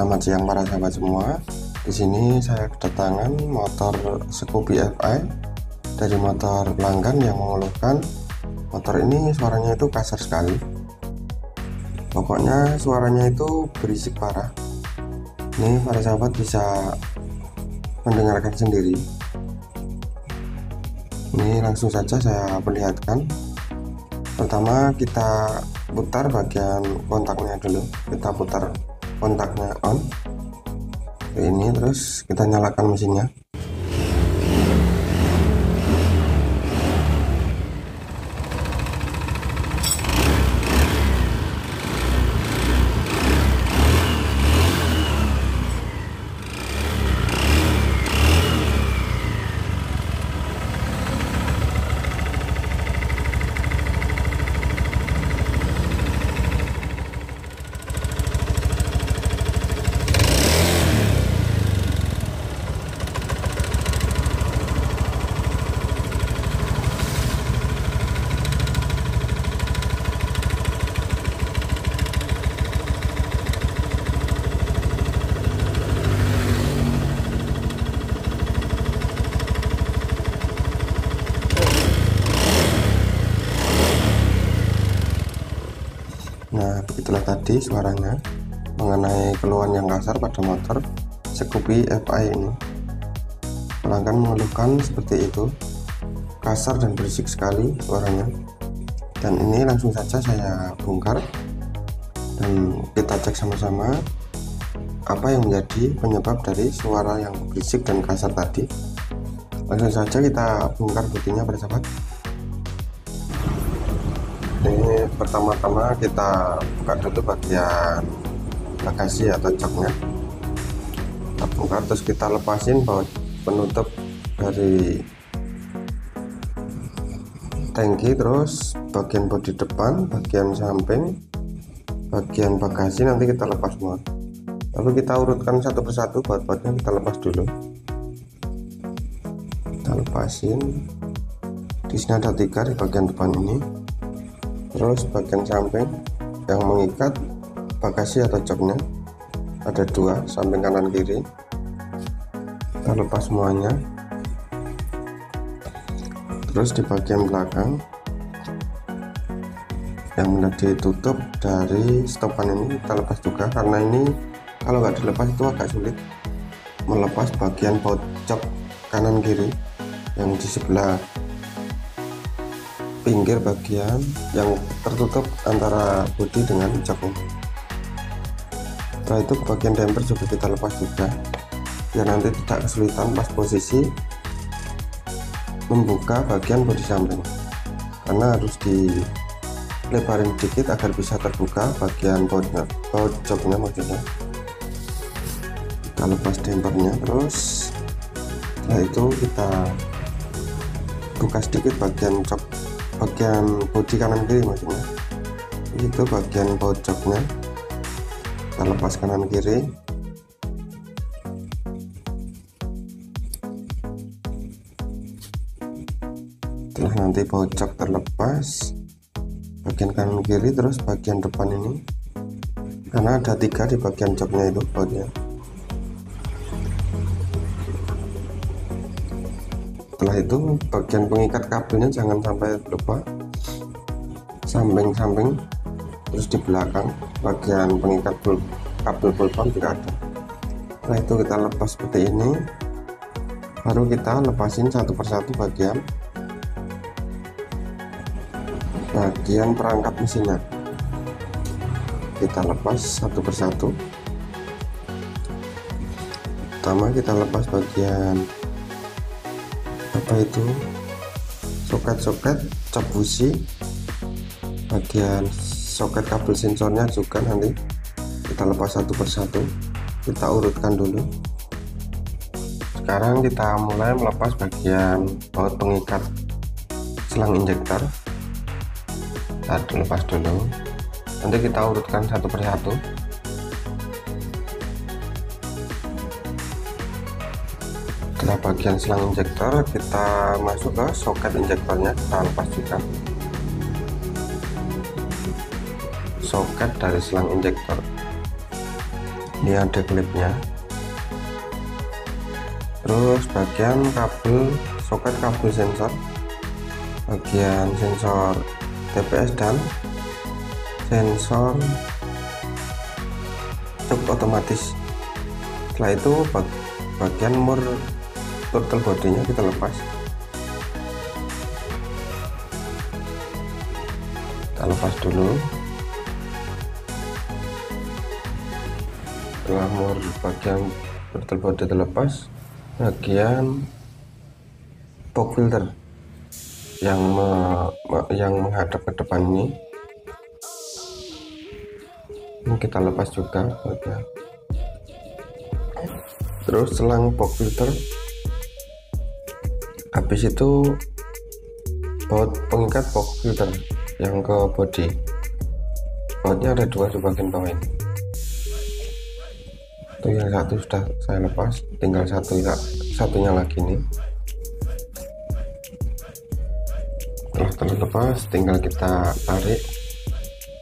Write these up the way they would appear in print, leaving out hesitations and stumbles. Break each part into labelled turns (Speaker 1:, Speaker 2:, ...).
Speaker 1: Selamat siang para sahabat semua. Di sini saya kedatangan motor Scoopy FI dari motor pelanggan yang mengeluhkan motor ini suaranya itu kasar sekali. Pokoknya suaranya itu berisik parah. Ini para sahabat bisa mendengarkan sendiri. Ini langsung saja saya perlihatkan. Pertama kita putar bagian kontaknya dulu. Kita putar kontaknya on ini, terus kita nyalakan mesinnya. Nah, begitulah tadi suaranya mengenai keluhan yang kasar pada motor Scoopy FI ini. Pelanggan mengeluhkan seperti itu, kasar dan berisik sekali suaranya. Dan ini langsung saja saya bongkar dan kita cek sama-sama apa yang menjadi penyebab dari suara yang berisik dan kasar tadi. Langsung saja kita bongkar bodinya bersahabat. Ini pertama-tama kita buka dulu bagian bagasi atau joknya. Kita bongkar, terus kita lepasin baut penutup dari tangki, terus bagian bodi depan, bagian samping, bagian bagasi nanti kita lepas semua. Lalu kita urutkan satu persatu baut-bautnya, kita lepas dulu. Kita lepasin. Di sini ada 3 di bagian depan ini. Terus bagian samping yang mengikat bagasi atau joknya ada 2, samping kanan kiri. Kita lepas semuanya. Terus di bagian belakang yang menjadi tutup dari stopan ini kita lepas juga, karena ini kalau nggak dilepas itu agak sulit melepas bagian baut jok kanan kiri yang di sebelah pinggir bagian yang tertutup antara bodi dengan joknya. Setelah itu bagian damper juga kita lepas juga biar nanti tidak kesulitan pas posisi membuka bagian bodi samping, karena harus dilebarin sedikit agar bisa terbuka bagian baut joknya maksudnya. Kita lepas dampernya, terus setelah itu kita buka sedikit bagian jok, bagian bodi kanan kiri maksudnya. Itu bagian baut joknya kita lepas kanan kiri. Setelah nanti baut jok terlepas bagian kanan kiri, terus bagian depan ini, karena ada 3 di bagian joknya itu bautnya. Setelah itu bagian pengikat kabelnya jangan sampai lupa, samping-samping, terus di belakang bagian pengikat kabel pulpen juga ada. Setelah itu kita lepas seperti ini, baru kita lepasin satu persatu bagian perangkat mesinnya. Kita lepas satu persatu. Pertama kita lepas bagian itu soket-soket cap busi, bagian soket kabel sensornya juga nanti kita lepas satu persatu, kita urutkan dulu. Sekarang kita mulai melepas bagian baut pengikat selang injektor. Kita lepas dulu, nanti kita urutkan satu persatu. Setelah bagian selang injektor kita masuk ke soket injektornya, kita lepas juga. soket dari selang injektor. Ini ada klipnya. Terus bagian kabel, soket kabel sensor, bagian sensor TPS dan sensor cuk otomatis. Setelah itu bagian mur throttle bodinya kita lepas. Kita lepas dulu. Setelah mur bagian throttle body terlepas, bagian fog filter yang menghadap ke depan ini kita lepas juga bagian. Terus selang fog filter, habis itu baut pengikat fog filter yang ke body. Bautnya ada dua di bagian bawah ini. Itu yang satu sudah saya lepas, tinggal satunya lagi nih. Setelah terlepas, tinggal kita tarik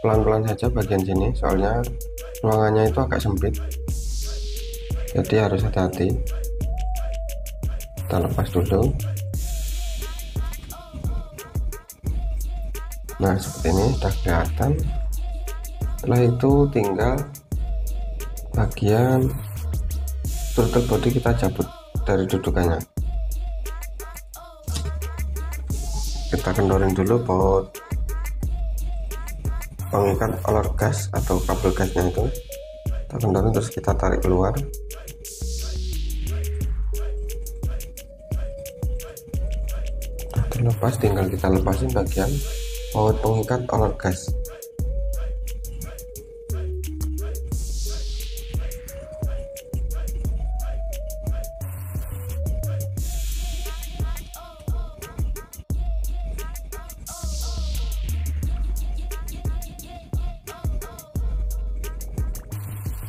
Speaker 1: pelan-pelan saja bagian sini, soalnya ruangannya itu agak sempit, jadi harus hati-hati. Kita lepas dulu. Nah, seperti ini sudah kelihatan. Setelah itu tinggal bagian throttle body kita cabut dari dudukannya. Kita kendorin dulu baut pengikat olor gas atau kabel gasnya itu. Kita kendorin terus kita tarik keluar. Nah, terlepas, tinggal kita lepasin bagian baut pengikat olor gas.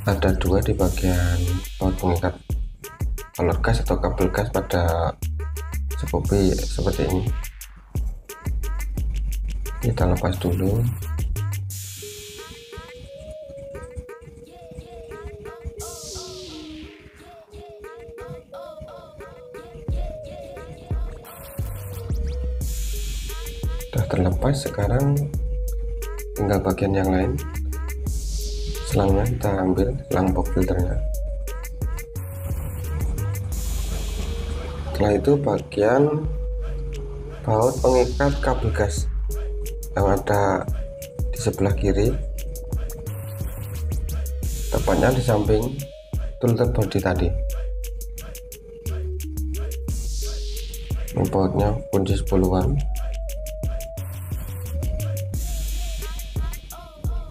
Speaker 1: Ada dua di bagian baut pengikat olor gas atau kabel gas pada Scoopy seperti ini. Kita lepas dulu. Sudah terlepas, sekarang tinggal bagian yang lain. Selangnya kita ambil, selang fog filternya. Setelah itu bagian baut pengikat kabel gas yang ada di sebelah kiri, tepatnya di samping throttle body tadi. Ini bautnya kunci 10-an.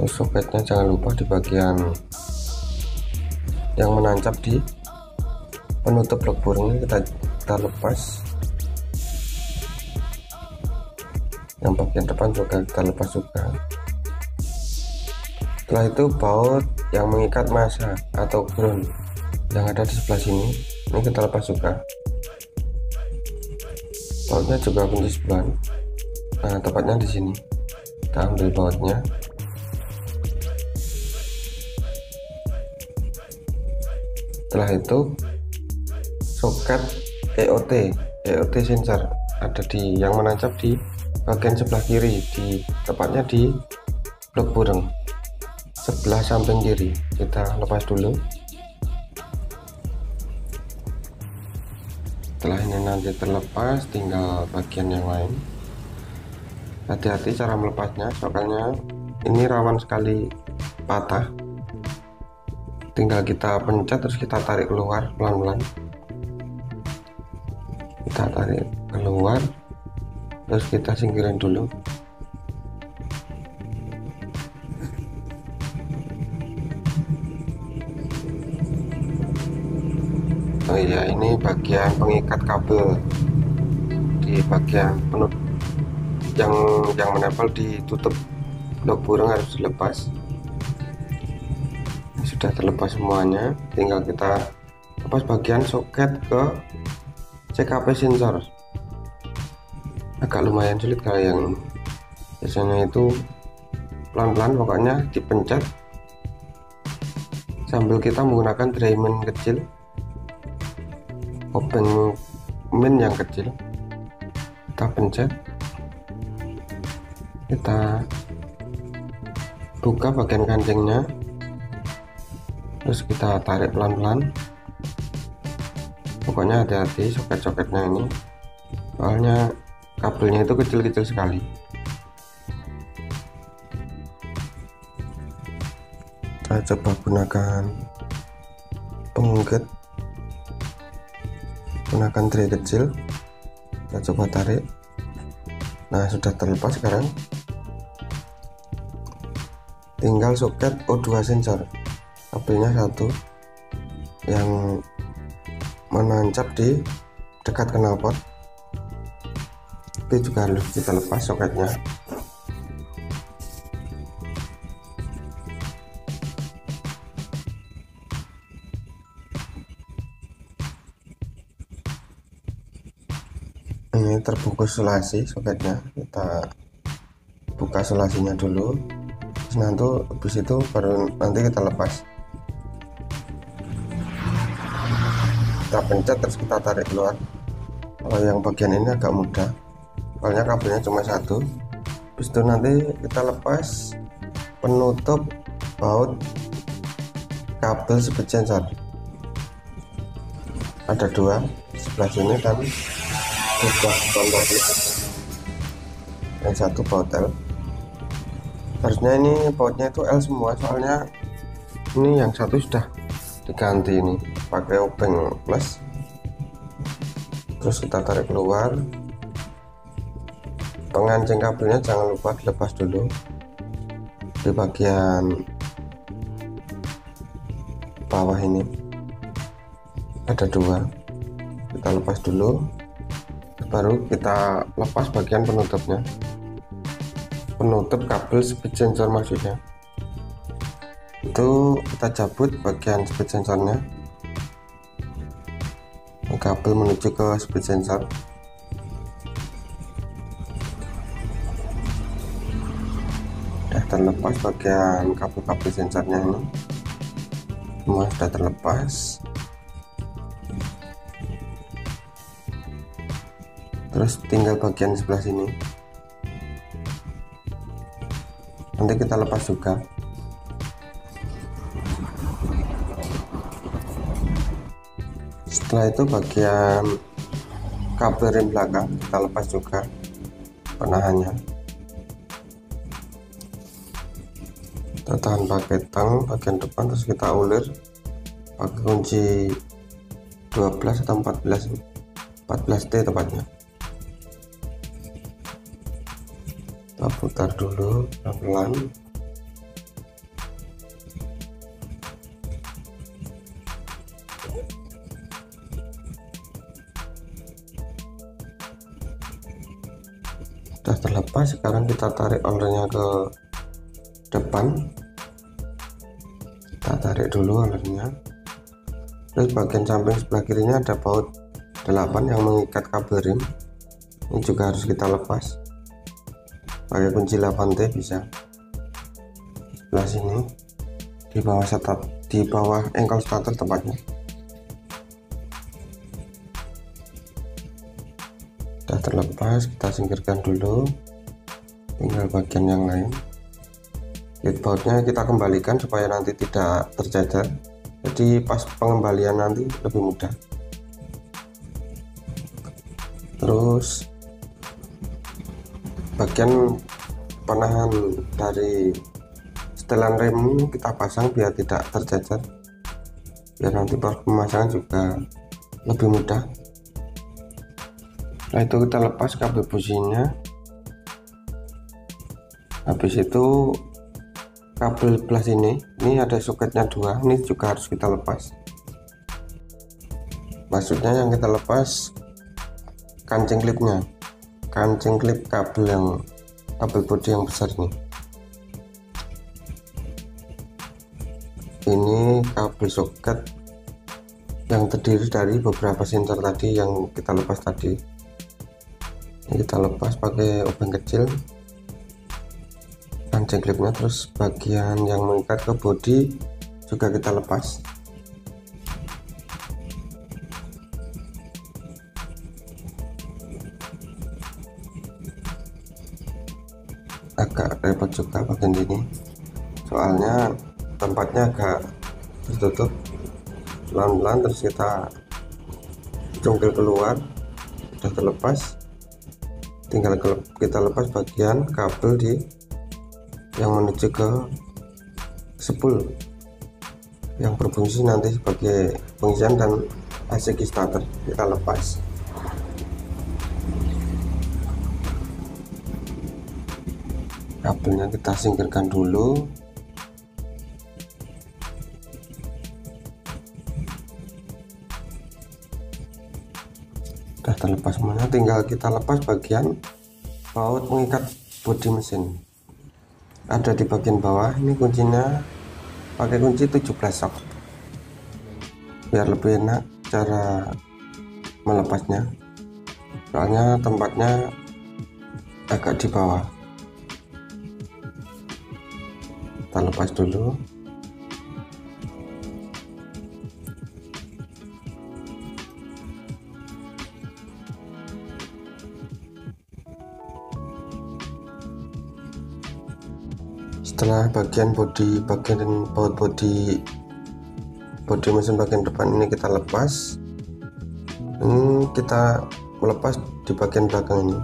Speaker 1: Soketnya jangan lupa di bagian yang menancap di penutup blok boring, kita lepas. Yang bagian depan juga kita lepas juga. Setelah itu baut yang mengikat massa atau ground yang ada di sebelah sini, ini kita lepas juga. Bautnya juga kunci 10-an. Nah, tepatnya di sini. Kita ambil bautnya. Setelah itu soket EOT sensor ada di yang menancap di bagian sebelah kiri, tepatnya di blok boring sebelah samping kiri. Kita lepas dulu. Setelah ini nanti terlepas, tinggal bagian yang lain. Hati-hati cara melepasnya, soalnya ini rawan sekali patah. Tinggal kita pencet terus kita tarik keluar pelan-pelan. Kita tarik keluar terus kita singkirin dulu. Oh iya, ini bagian pengikat kabel di bagian penutup yang menempel di tutup blok boring harus dilepas. Sudah terlepas semuanya, tinggal kita lepas bagian soket ke CKP sensor. Agak lumayan sulit kalau yang ini. Biasanya itu pelan-pelan, pokoknya dipencet sambil kita menggunakan Dremel kecil, obeng min yang kecil, kita pencet, kita buka bagian kancingnya, terus kita tarik pelan-pelan. Pokoknya hati-hati soket-soketnya ini, soalnya kabelnya itu kecil-kecil sekali. Kita coba gunakan pengungkit, gunakan tray kecil, kita coba tarik. Nah, sudah terlepas sekarang. Tinggal soket O2 sensor, kabelnya satu yang menancap di dekat knalpot. Itu juga harus kita lepas soketnya. Ini terbungkus sulasi soketnya, kita buka sulasinya dulu, terus nanti habis itu baru nanti kita lepas. Kita pencet terus kita tarik keluar. Kalau yang bagian ini agak mudah, soalnya kabelnya cuma satu. Habis itu nanti kita lepas penutup baut kabel speed sensor, ada dua, sebelah sini dan sebelah contoh yang satu baut L. Harusnya ini bautnya itu L semua, soalnya ini yang satu sudah diganti ini pakai obeng plus. Terus kita tarik keluar, pengancing kabelnya jangan lupa dilepas dulu di bagian bawah ini, ada dua, kita lepas dulu, baru kita lepas bagian penutupnya, penutup kabel speed sensor maksudnya. Itu kita cabut bagian speed sensornya, kabel menuju ke speed sensor. Sudah terlepas bagian kabel-kabel sensornya ini, semua sudah terlepas. Terus tinggal bagian sebelah sini, nanti kita lepas juga. Setelah itu bagian kabel rem belakang kita lepas juga penahannya. Kita tahan pakai tang bagian depan, terus kita ulir pakai kunci 12 atau 14T tepatnya. Kita putar dulu pelan-pelan. Sudah terlepas, sekarang kita tarik oldernya ke depan. Kita tarik dulu oldernya. Terus bagian samping sebelah kirinya ada baut 8 yang mengikat kabel rem, ini juga harus kita lepas pakai kunci 8T bisa. Sebelah sini di bawah engkol starter tepatnya. Sudah terlepas, kita singkirkan dulu, tinggal bagian yang lain. Lead bautnya kita kembalikan supaya nanti tidak tercecer, jadi pas pengembalian nanti lebih mudah. Terus bagian penahan dari setelan rem kita pasang biar tidak tercecer, biar nanti pas pemasangan juga lebih mudah. Nah, itu kita lepas kabel businya. Habis itu kabel belah ini ada soketnya dua, ini juga harus kita lepas. Maksudnya yang kita lepas kancing klipnya, kancing klip kabel yang kabel bodi yang besar ini. Ini kabel soket yang terdiri dari beberapa sensor tadi yang kita lepas tadi. Ini kita lepas pakai obeng kecil kancing klipnya, terus bagian yang mengikat ke bodi juga kita lepas. Agak repot juga bagian ini, soalnya tempatnya agak tertutup. Pelan-pelan terus kita cungkil keluar, sudah terlepas. Tinggal kita lepas bagian kabel yang menuju ke spool yang berfungsi nanti sebagai pengisian dan AC starter. Kita lepas. Kabelnya kita singkirkan dulu. Sudah terlepas semuanya, tinggal kita lepas bagian baut mengikat bodi mesin. Ada di bagian bawah. Ini kuncinya pakai kunci 17 sok biar lebih enak cara melepasnya, soalnya tempatnya agak di bawah. Kita lepas dulu. Setelah bagian baut bodi mesin bagian depan ini kita lepas, ini kita melepas di bagian belakang ini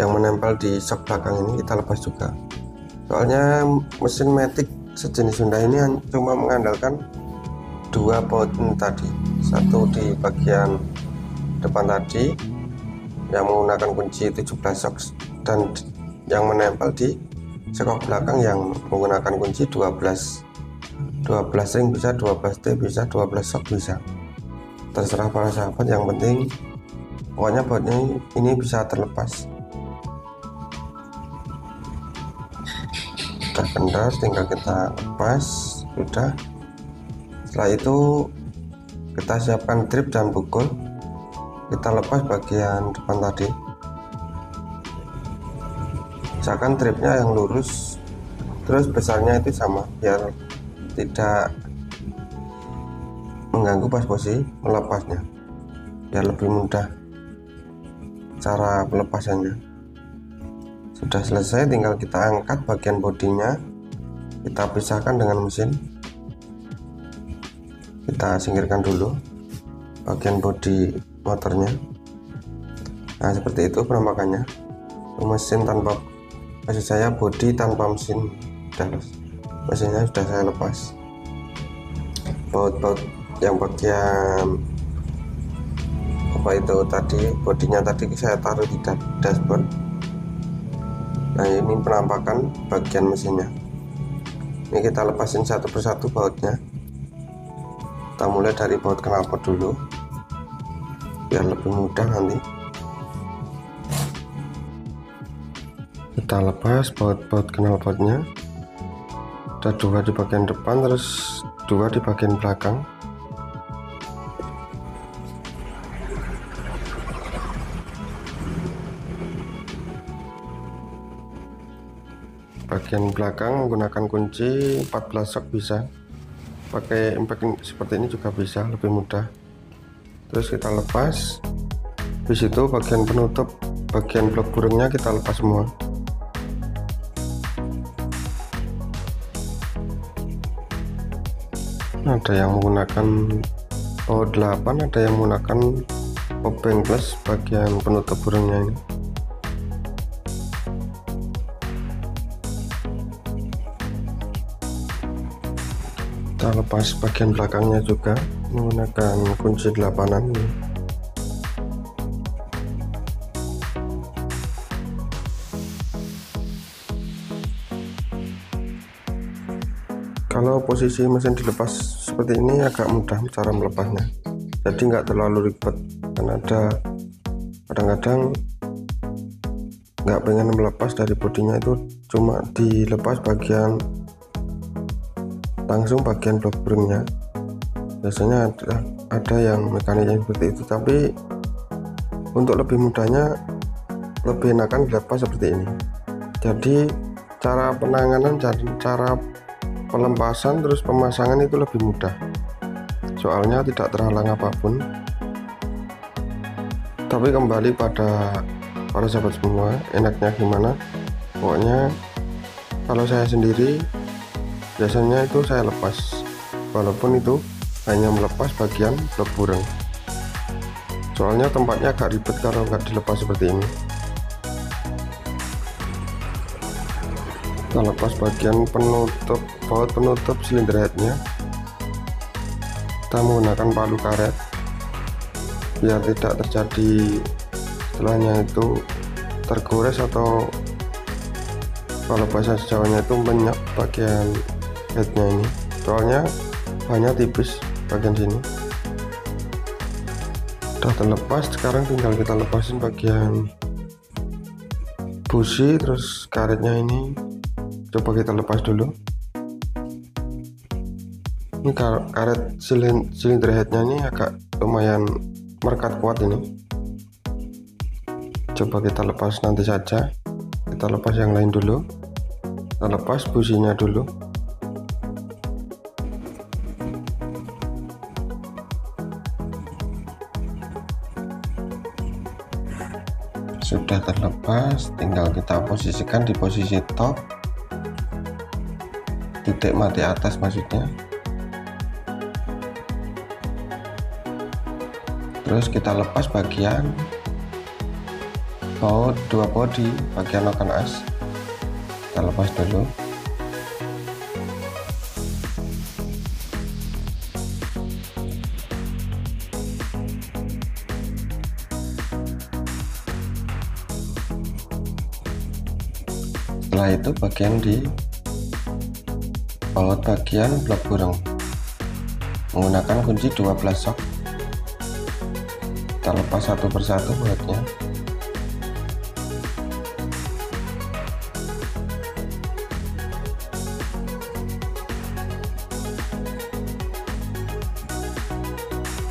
Speaker 1: yang menempel di sok belakang ini, kita lepas juga. Soalnya mesin Matic sejenis Hyundai ini cuma mengandalkan dua baut ini tadi, satu di bagian depan tadi yang menggunakan kunci 17 sok dan yang menempel di sekok belakang yang menggunakan kunci 12 ring bisa, 12T bisa, 12 sok bisa, terserah para sahabat. Yang penting pokoknya bautnya ini bisa terlepas. Sudah benar, tinggal kita lepas. Sudah. Setelah itu kita siapkan trip dan pukul. Kita lepas bagian depan tadi, misalkan tripnya yang lurus, terus besarnya itu sama biar tidak mengganggu pas posisi melepasnya, biar lebih mudah cara pelepasannya. Sudah selesai, tinggal kita angkat bagian bodinya, kita pisahkan dengan mesin. Kita singkirkan dulu bagian bodi motornya. Nah, seperti itu penampakannya. Mesin tanpa, maksud saya bodi tanpa mesin. Mesinnya sudah saya lepas. Baut-baut yang bagian apa itu tadi, bodinya tadi saya taruh di dashboard. Nah, ini penampakan bagian mesinnya. Ini kita lepasin satu persatu bautnya. Kita mulai dari baut knalpot dulu biar lebih mudah nanti. Kita lepas baut knalpotnya. Ada dua di bagian depan, terus dua di bagian belakang. Bagian belakang menggunakan kunci 14 sok bisa, pakai impact seperti ini juga bisa, lebih mudah. Terus kita lepas. Di situ bagian penutup, bagian blok burungnya kita lepas semua. Ada yang menggunakan O8, ada yang menggunakan obeng plus bagian penutup burungnya ini. Kita lepas bagian belakangnya juga menggunakan kunci 8an ini. Kalau posisi mesin dilepas seperti ini agak mudah cara melepasnya, jadi nggak terlalu ribet. Karena ada kadang-kadang nggak pengen melepas dari bodinya, itu cuma dilepas bagian langsung bagian blok burungnya. Biasanya ada yang mekaniknya seperti itu, tapi untuk lebih mudahnya lebih enakan dilepas seperti ini. Jadi cara penanganan dan cara pelepasan terus pemasangan itu lebih mudah, soalnya tidak terhalang apapun. Tapi kembali pada para sahabat semua, enaknya gimana. Pokoknya kalau saya sendiri biasanya itu saya lepas, walaupun itu hanya melepas bagian blok burung, soalnya tempatnya agak ribet kalau nggak dilepas seperti ini. Kita lepas bagian penutup, baut penutup silinder headnya. Kita menggunakan palu karet biar tidak terjadi istilahnya itu tergores, atau kalau bahasa Jawanya itu menyak bagian headnya ini, soalnya banyak tipis bagian sini. Udah terlepas, sekarang tinggal kita lepasin bagian busi terus karetnya ini. Coba kita lepas dulu. Ini karet silinder headnya ini agak lumayan merekat kuat ini. Coba kita lepas nanti saja. Kita lepas yang lain dulu. Kita lepas businya dulu. Sudah terlepas, tinggal kita posisikan di posisi top, titik mati atas maksudnya. Terus kita lepas bagian baut dua bodi, bagian noken as. Kita lepas dulu. Setelah itu bagian di baut bagian blok burung menggunakan kunci 12 sok. Kita lepas satu persatu bautnya.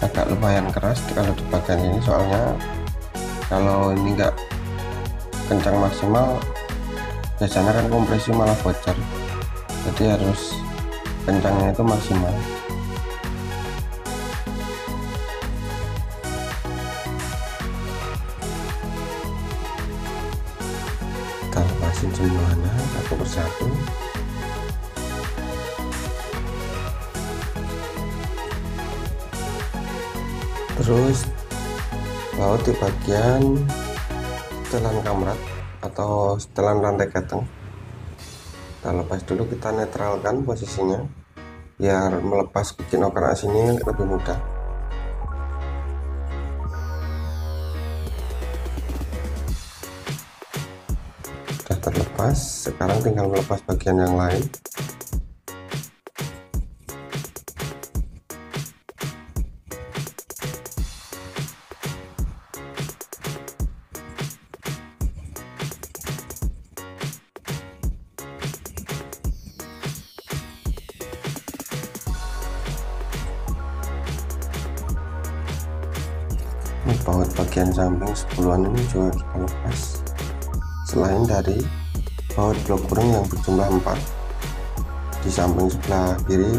Speaker 1: Agak lumayan keras kalau di bagian ini, soalnya kalau ini enggak kencang maksimal biasanya kan kompresi malah bocor, jadi harus kencangnya itu maksimal. Kita lepasin semuanya satu persatu. Terus baut di bagian setelan kamrat atau setelan rantai keteng kita lepas dulu. Kita netralkan posisinya biar melepas gigi noken as ini lebih mudah. Sudah terlepas, sekarang tinggal melepas bagian yang lain. Baut bagian samping 10-an ini juga kita lepas, selain dari baut blok burung yang berjumlah 4 di samping sebelah kiri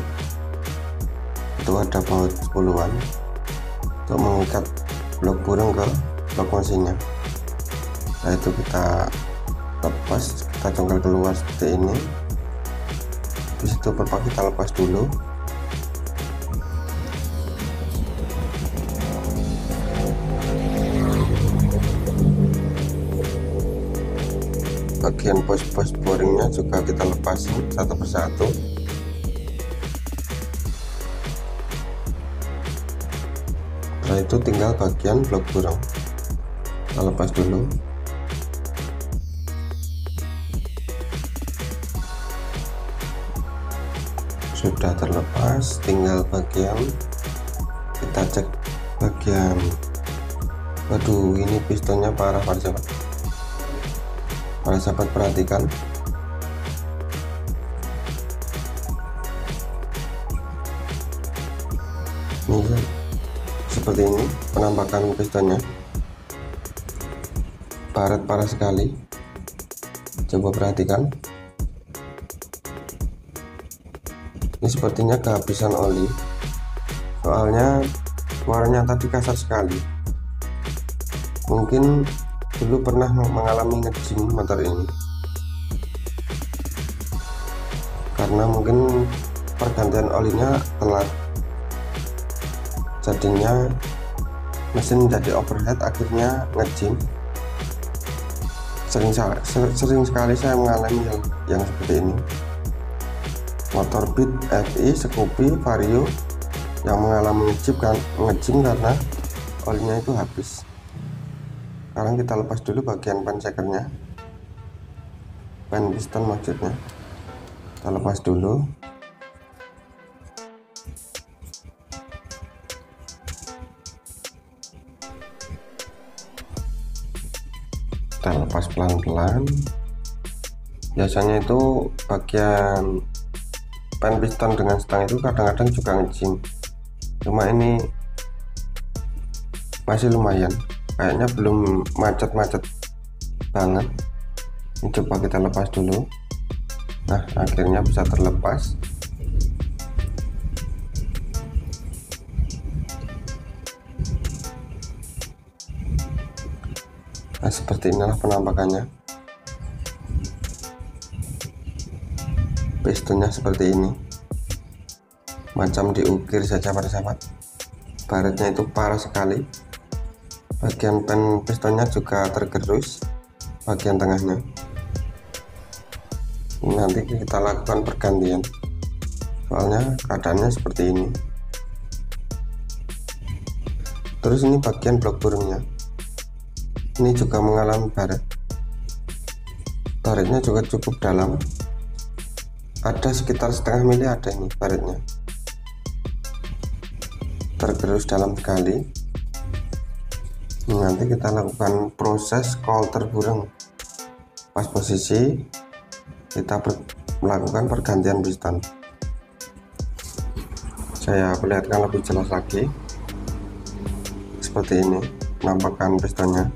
Speaker 1: itu ada baut 10-an untuk mengikat blok burung ke blok mesinnya. Nah itu kita lepas, kita congkel keluar seperti ini. Di situ perpak kita lepas dulu. Bagian pos-pos boringnya juga kita lepasin satu persatu. Setelah itu tinggal bagian blok burung kita lepas dulu. Sudah terlepas, tinggal bagian kita cek bagian. Waduh, ini pistonnya parah para sahabat. Para sahabat perhatikan, ini seperti ini penampakan pistonnya, baret parah sekali. Coba perhatikan, Ini sepertinya kehabisan oli, soalnya suaranya tadi kasar sekali. Mungkin dulu pernah mengalami ngejim motor ini, karena mungkin pergantian olinya telat, jadinya mesin jadi overheat, akhirnya ngejim. Sering sekali saya mengalami yang seperti ini. Motor Beat FI, Scoopy, Vario yang mengalami ngejim karena olinya itu habis. Sekarang kita lepas dulu bagian pan sekernya, pan piston maksudnya. Kita lepas dulu. Kita lepas pelan-pelan. Biasanya itu bagian pan piston dengan stang itu kadang-kadang juga ngejim, cuma ini masih lumayan, kayaknya belum macet-macet banget. Ini coba kita lepas dulu. Nah, akhirnya bisa terlepas. Nah, seperti inilah penampakannya. Pistonnya seperti ini, macam diukir saja pada sahabat. Baretnya itu parah sekali. Bagian pen pistonnya juga tergerus bagian tengahnya. Nanti kita lakukan pergantian, soalnya keadaannya seperti ini. Terus ini bagian blok burungnya, ini juga mengalami baret. Baretnya juga cukup dalam, ada sekitar setengah mili ada ini baretnya, tergerus dalam sekali. Nanti kita lakukan proses coulter burung. Pas posisi kita melakukan pergantian piston. Saya perlihatkan lebih jelas lagi. Seperti ini penampakan pistonnya.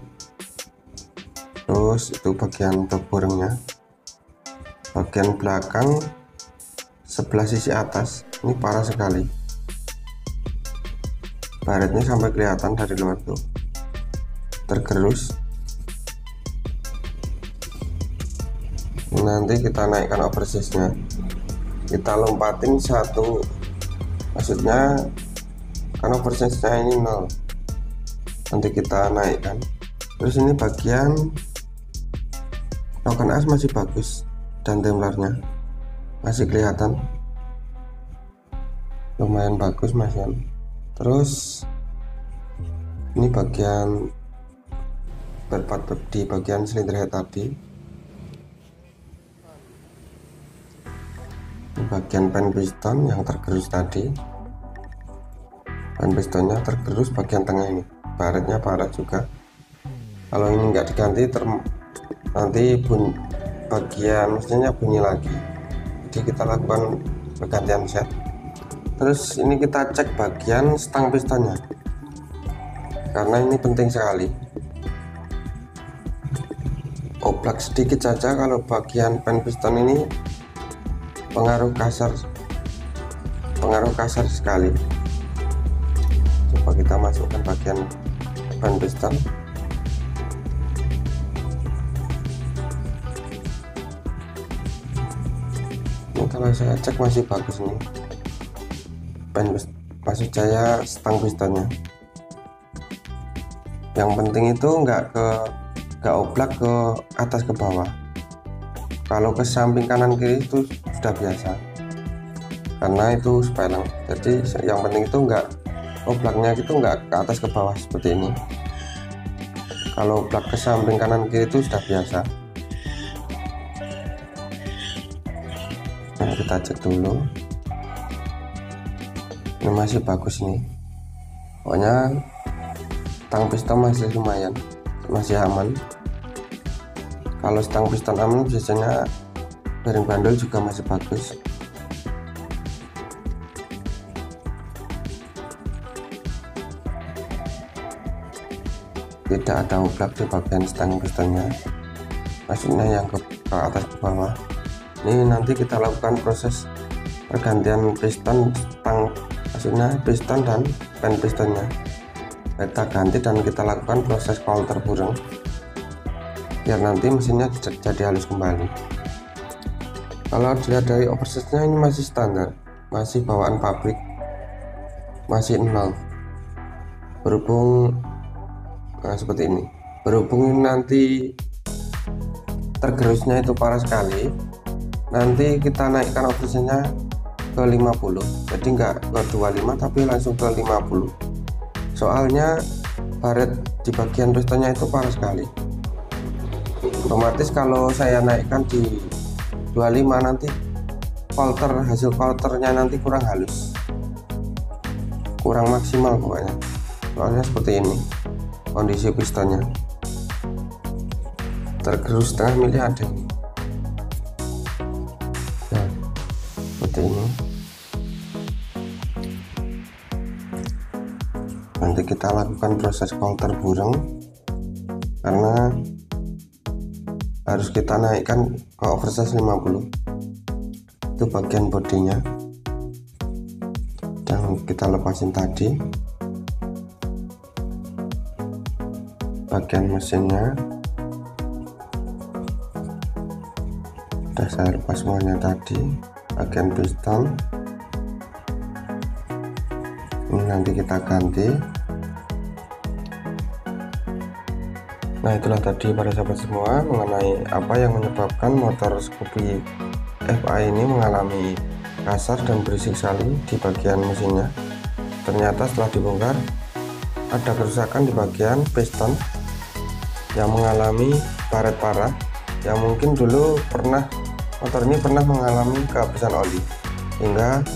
Speaker 1: Terus itu bagian blok burungnya, bagian belakang sebelah sisi atas ini parah sekali, baretnya sampai kelihatan dari luar tuh, tergerus. Nanti kita naikkan oversize-nya, kita lompatin satu, maksudnya kan oversize-nya ini 0, nanti kita naikkan. Terus ini bagian token as masih bagus dan templarnya masih kelihatan lumayan bagus masih. Terus ini bagian berpart di bagian silinder head tadi, ini bagian pen piston yang tergerus tadi. Pen pistonnya tergerus bagian tengah ini, baretnya parah juga. Kalau ini enggak diganti nanti bagian mesinnya bunyi lagi, jadi kita lakukan pergantian set. Terus ini kita cek bagian stang pistonnya, karena ini penting sekali. Oblak sedikit saja kalau bagian pen piston ini pengaruh kasar sekali. Coba kita masukkan bagian pen piston. Ini kalau saya cek masih bagus nih, maksud saya stang pistonnya. Yang penting itu nggak oblak ke atas ke bawah. Kalau ke samping kanan kiri itu sudah biasa, karena itu speleng. Jadi yang penting itu nggak oblaknya itu nggak ke atas ke bawah seperti ini. Kalau oblak ke samping kanan kiri itu sudah biasa. Nah, kita cek dulu. Ini masih bagus nih, pokoknya stang piston masih lumayan, masih aman. Kalau stang piston aman, biasanya bearing bandol juga masih bagus. Tidak ada oblak di bagian stang pistonnya, maksudnya yang ke atas ke bawah. Ini nanti kita lakukan proses pergantian piston, stang mesinnya, piston dan pen pistonnya kita ganti dan kita lakukan proses coulter burung biar nanti mesinnya jadi halus kembali. Kalau dilihat dari oversize-nya ini masih standar, masih bawaan pabrik, masih 0. Berhubung seperti ini, berhubung ini nanti tergerusnya itu parah sekali, nanti kita naikkan oversize-nya ke 50, jadi nggak ke 25 tapi langsung ke 50. Soalnya baret di bagian pistonnya itu parah sekali, otomatis kalau saya naikkan di 25 nanti hasil coulternya nanti kurang halus, kurang maksimal pokoknya. Soalnya seperti ini kondisi pistonnya, tergerus setengah mili ada ini. Nah, seperti ini. Nanti kita lakukan proses coulter burung karena harus kita naikkan ke oversize 50. Itu bagian bodinya yang kita lepasin tadi, bagian mesinnya udah saya lepas semuanya tadi, bagian piston ini nanti kita ganti. Nah, itulah tadi para sahabat semua mengenai apa yang menyebabkan motor Scoopy FI ini mengalami kasar dan berisik sekali di bagian mesinnya. Ternyata setelah dibongkar ada kerusakan di bagian piston yang mengalami baret parah, yang mungkin dulu motor ini pernah mengalami kehabisan oli hingga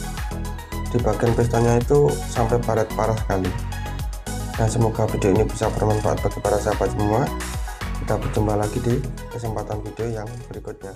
Speaker 1: di bagian pistonnya itu sampai baret parah sekali. Nah, semoga video ini bisa bermanfaat bagi para sahabat semua. Kita berjumpa lagi di kesempatan video yang berikutnya.